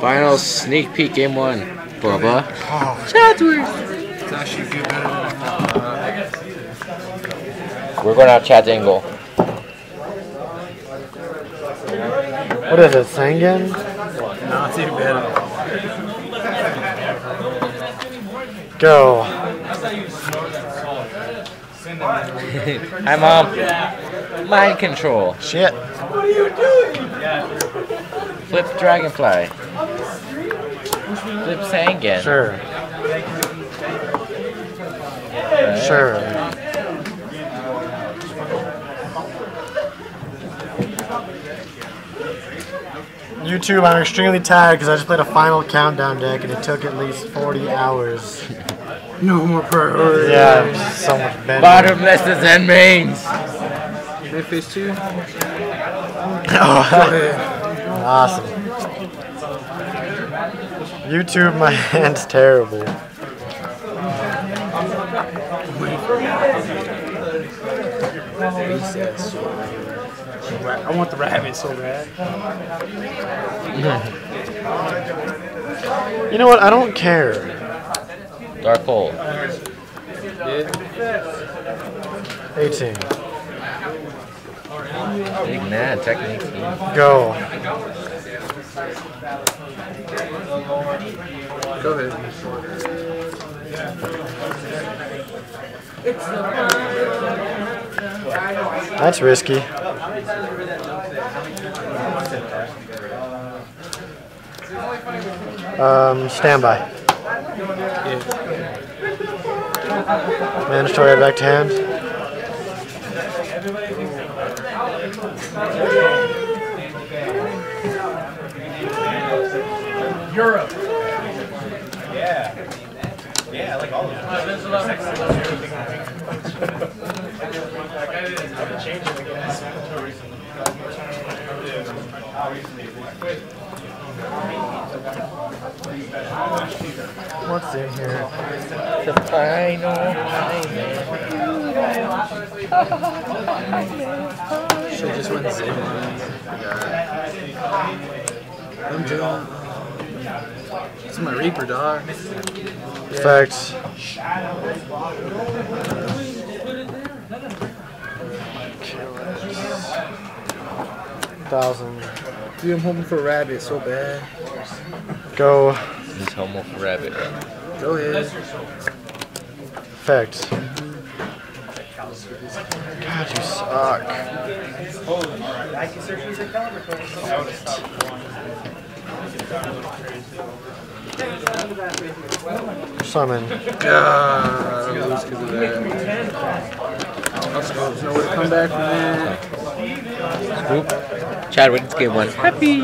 Final sneak peek game 1. Buba. It's actually a good better than We're going out Chad's angle. What is it, Sangan? not too bad. Go. Hi, Mom. Mind control. Shit. What are you doing? Flip dragonfly. Flip Sangan. Sure. Right. Sure. YouTube, I'm extremely tired because I just played a final countdown deck and it took at least 40 hours. No more priority. Yeah, so much better. Bottomless and mains. Mid phase 2. Awesome. YouTube, my hand's terrible. I want the rabbit so bad. You know what? I don't care. Dark hole. 18. Big man technique. Go. Go ahead. That's risky. Standby. Man destroyer back to hand. Europe. Yeah. Yeah, I like all of them. I've been changing again. What's in here? The final Should just went zip. I'm doing. It's my Reaper, dog. Effects. Thousand. Dude, I'm hoping for a rabbit so bad. Go. He's homo for rabbit. Go ahead. Effects. God, you suck. Summon. God, I'm lose because of that. Let's go. There's nowhere to come back from that. Scoop. Chad wins game 1. Happy.